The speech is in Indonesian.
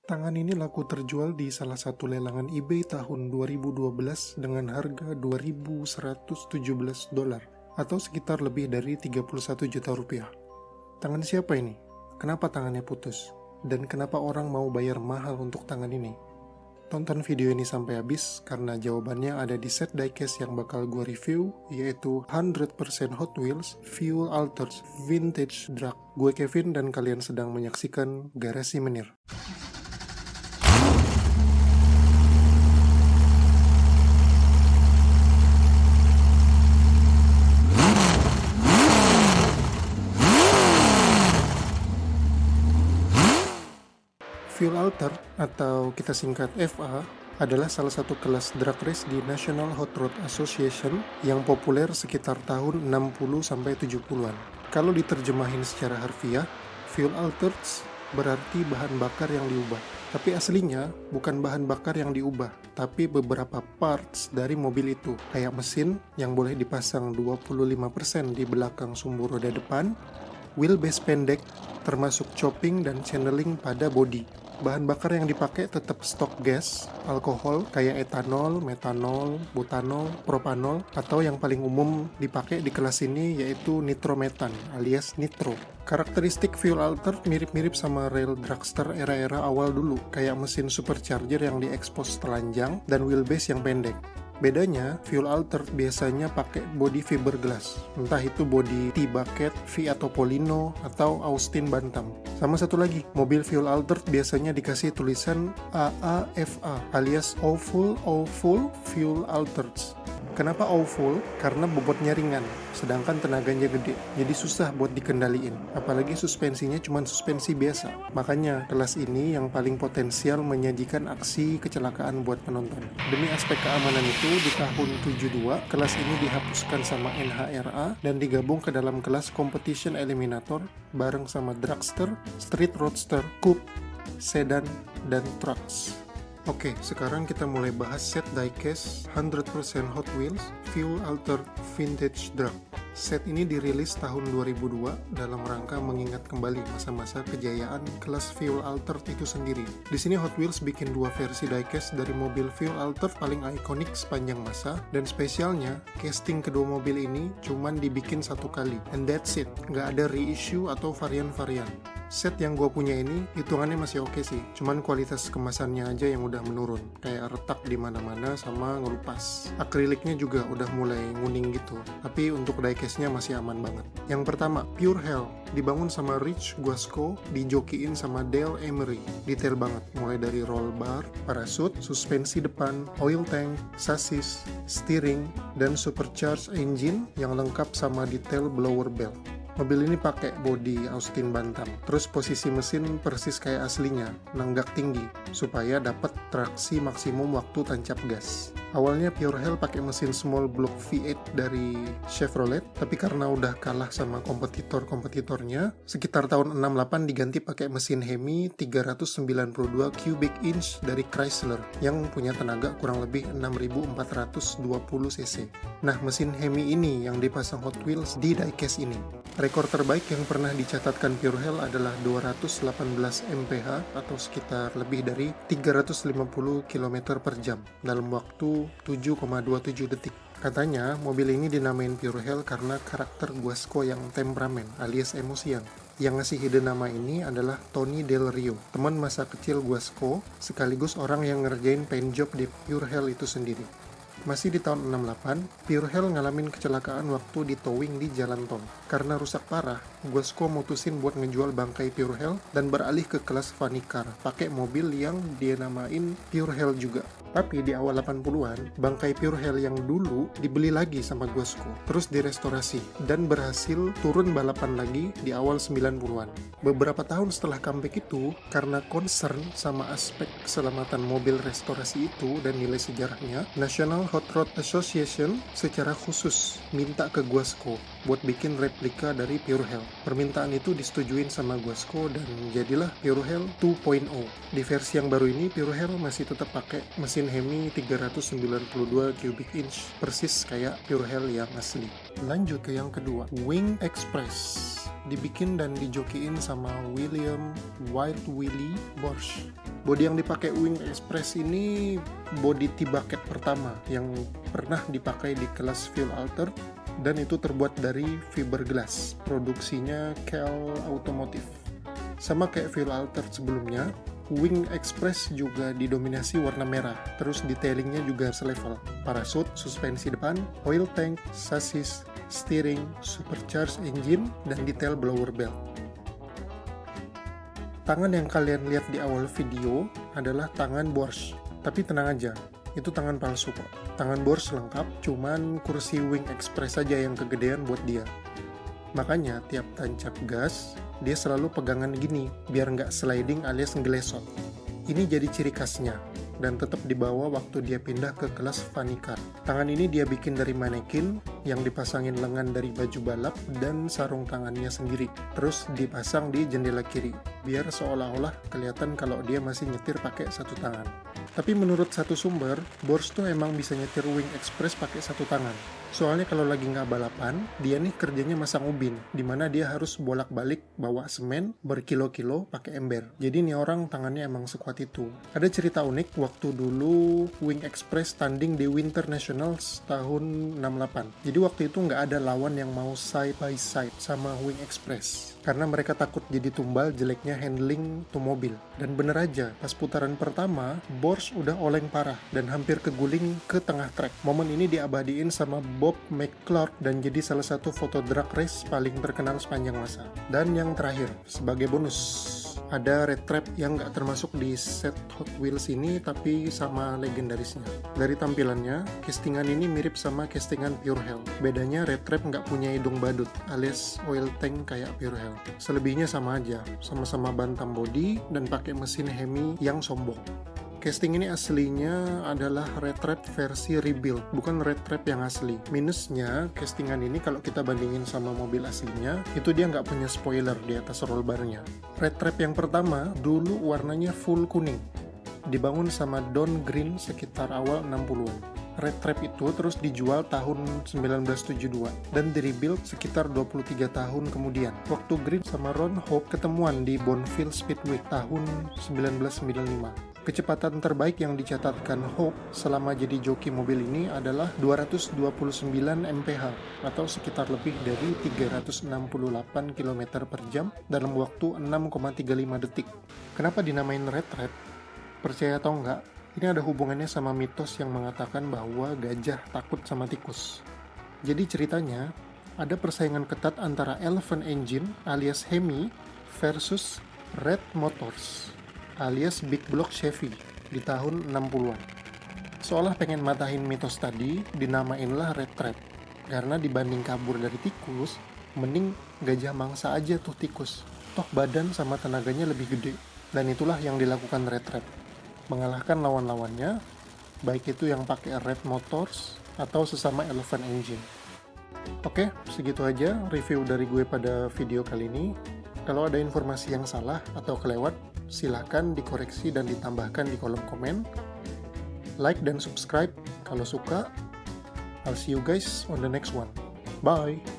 Tangan ini laku terjual di salah satu lelangan eBay tahun 2012 dengan harga $2.117 atau sekitar lebih dari 31 juta rupiah. Tangan siapa ini? Kenapa tangannya putus? Dan kenapa orang mau bayar mahal untuk tangan ini? Tonton video ini sampai habis karena jawabannya ada di set diecast yang bakal gue review, yaitu 100% Hot Wheels Fuel Altered Vintage Drag. Gue Kevin dan kalian sedang menyaksikan Garasi Menir. Fuel Altered, atau kita singkat FA, adalah salah satu kelas drag race di National Hot Rod Association yang populer sekitar tahun 60-70-an. Kalau diterjemahin secara harfiah, Fuel Altered berarti bahan bakar yang diubah. Tapi aslinya bukan bahan bakar yang diubah, tapi beberapa parts dari mobil itu, kayak mesin yang boleh dipasang 25% di belakang sumbu roda depan, wheelbase pendek, termasuk chopping dan channeling pada bodi. Bahan bakar yang dipakai tetap stok gas, alkohol kayak etanol, metanol, butanol, propanol, atau yang paling umum dipakai di kelas ini yaitu nitrometan alias nitro. Karakteristik Fuel Altered mirip-mirip sama rail dragster era-era awal dulu, kayak mesin supercharger yang diekspos telanjang dan wheelbase yang pendek. Bedanya, Fuel Altered biasanya pakai bodi fiberglass, entah itu bodi T-Bucket, V atau Polino, atau Austin Bantam. Sama satu lagi, mobil Fuel Altered biasanya dikasih tulisan AAFA alias Awful Fuel Altered. Kenapa awful? Karena bobotnya ringan, sedangkan tenaganya gede, jadi susah buat dikendaliin. Apalagi suspensinya cuma suspensi biasa. Makanya kelas ini yang paling potensial menyajikan aksi kecelakaan buat penonton. Demi aspek keamanan itu, di tahun 72, kelas ini dihapuskan sama NHRA dan digabung ke dalam kelas Competition Eliminator bareng sama Dragster, Street Roadster, Coupe, Sedan, dan Trucks. Oke, sekarang kita mulai bahas set diecast 100% Hot Wheels Fuel Altered Vintage Drag. Set ini dirilis tahun 2002 dalam rangka mengingat kembali masa-masa kejayaan kelas Fuel Altered itu sendiri. Di sini Hot Wheels bikin dua versi diecast dari mobil Fuel Altered paling ikonik sepanjang masa, dan spesialnya casting kedua mobil ini cuman dibikin satu kali, and that's it, nggak ada reissue atau varian-varian. Set yang gue punya ini hitungannya masih oke sih, cuman kualitas kemasannya aja yang udah menurun, kayak retak di mana-mana sama ngelupas. Akriliknya juga udah mulai nguning gitu, tapi untuk diecastnya masih aman banget. Yang pertama, Pure Hell, dibangun sama Rich Guasco, dijokiin sama Dale Emery. Detail banget, mulai dari roll bar, parasut, suspensi depan, oil tank, sasis, steering, dan supercharged engine yang lengkap sama detail blower belt. Mobil ini pakai bodi Austin Bantam. Terus posisi mesin persis kayak aslinya, nanggak tinggi, supaya dapat traksi maksimum waktu tancap gas. Awalnya Pure Hell pakai mesin small block V8 dari Chevrolet, tapi karena udah kalah sama kompetitornya, sekitar tahun 68 diganti pakai mesin Hemi 392 cubic inch dari Chrysler yang punya tenaga kurang lebih 6.420 cc. Nah, mesin Hemi ini yang dipasang Hot Wheels di diecast ini. Rekor terbaik yang pernah dicatatkan Pure Hell adalah 218 mph atau sekitar lebih dari 350 km per jam dalam waktu 7,27 detik. Katanya mobil ini dinamain Pure Hell karena karakter Guasco yang temperamen alias emosian. Yang ngasih ide nama ini adalah Tony Del Rio, teman masa kecil Guasco sekaligus orang yang ngerjain paint job di Pure Hell itu sendiri. Masih di tahun 68, Pure Hell ngalamin kecelakaan waktu di towing di jalan tol. Karena rusak parah, Guasco mutusin buat ngejual bangkai Pure Hell dan beralih ke kelas funny car, pakai mobil yang dia namain Pure Hell juga. Tapi di awal 80-an, bangkai Pure Hell yang dulu dibeli lagi sama Guasco, terus direstorasi, dan berhasil turun balapan lagi di awal 90-an. Beberapa tahun setelah comeback itu, karena concern sama aspek keselamatan mobil restorasi itu dan nilai sejarahnya, National Hot Rod Association secara khusus minta ke Guasco buat bikin replika dari Pure Hell. Permintaan itu disetujuin sama Guasco dan jadilah Pure Hell 2.0. Di versi yang baru ini Pure Hell masih tetap pakai mesin Hemi 392 cubic inch, persis kayak Pure Hell yang asli. Lanjut ke yang kedua, Wing Express. Dibikin dan dijokiin sama William Wild Willie Bosch. Bodi yang dipakai Wing Express ini bodi T-bucket pertama yang pernah dipakai di kelas Fuel Alter, dan itu terbuat dari fiberglass. Produksinya Cal Automotive. Sama kayak Fuel Alter sebelumnya, Wing Express juga didominasi warna merah, terus detailingnya juga selevel. Parasut, suspensi depan, oil tank, sasis, steering, supercharged engine, dan detail blower belt. Tangan yang kalian lihat di awal video adalah tangan Bosch, tapi tenang aja, itu tangan palsu kok. Tangan Bosch lengkap, cuman kursi Wing Express saja yang kegedean buat dia. Makanya tiap tancap gas, dia selalu pegangan gini, biar nggak sliding alias ngelesot. Ini jadi ciri khasnya, dan tetap dibawa waktu dia pindah ke kelas funny car. Tangan ini dia bikin dari manekin, yang dipasangin lengan dari baju balap, dan sarung tangannya sendiri. Terus dipasang di jendela kiri, biar seolah-olah kelihatan kalau dia masih nyetir pakai satu tangan. Tapi menurut satu sumber, Bosch tuh emang bisa nyetir Wing Express pakai satu tangan. Soalnya kalau lagi nggak balapan, dia nih kerjanya masang ubin, dimana dia harus bolak-balik bawa semen berkilo-kilo pakai ember. Jadi nih orang tangannya emang sekuat itu. Ada cerita unik waktu dulu Wing Express tanding di Winter Nationals tahun 68. Jadi waktu itu nggak ada lawan yang mau side by side sama Wing Express, karena mereka takut jadi tumbal jeleknya handling tuh mobil. Dan bener aja, pas putaran pertama, Bosch udah oleng parah dan hampir keguling ke tengah trek. Momen ini diabadiin sama Bob McClure dan jadi salah satu foto drag race paling terkenal sepanjang masa. Dan yang terakhir, sebagai bonus, ada red trap yang nggak termasuk di set Hot Wheels ini tapi sama legendarisnya. Dari tampilannya, castingan ini mirip sama castingan Pure Hell. Bedanya red trap nggak punya hidung badut alias oil tank kayak Pure Hell. Selebihnya sama aja, sama-sama bantam body dan pakai mesin Hemi yang sombong. Casting ini aslinya adalah red trap versi rebuild, bukan red trap yang asli. Minusnya, castingan ini kalau kita bandingin sama mobil aslinya, itu dia nggak punya spoiler di atas roll bar-nya. Red trap yang pertama, dulu warnanya full kuning. Dibangun sama Don Green sekitar awal 60-an. Red Trap itu terus dijual tahun 1972 dan di-rebuild sekitar 23 tahun kemudian. Waktu Green sama Ron Hope ketemuan di Bonneville Speedway tahun 1995. Kecepatan terbaik yang dicatatkan Hope selama jadi joki mobil ini adalah 229 mph atau sekitar lebih dari 368 km per jam dalam waktu 6,35 detik. Kenapa dinamain Red Trap? Percaya atau enggak, ini ada hubungannya sama mitos yang mengatakan bahwa gajah takut sama tikus. Jadi ceritanya, ada persaingan ketat antara Elephant Engine alias Hemi versus Red Motors alias Big Block Chevy di tahun 60-an. Seolah pengen matahin mitos tadi, dinamainlah Red Trap. Karena dibanding kabur dari tikus, mending gajah mangsa aja tuh tikus. Toh badan sama tenaganya lebih gede. Dan itulah yang dilakukan Red Trap. Mengalahkan lawan-lawannya, baik itu yang pakai Red Motors atau sesama Elephant Engine. Oke, segitu aja review dari gue pada video kali ini. Kalau ada informasi yang salah atau kelewat, silahkan dikoreksi dan ditambahkan di kolom komen. Like dan subscribe kalau suka. I'll see you guys on the next one. Bye!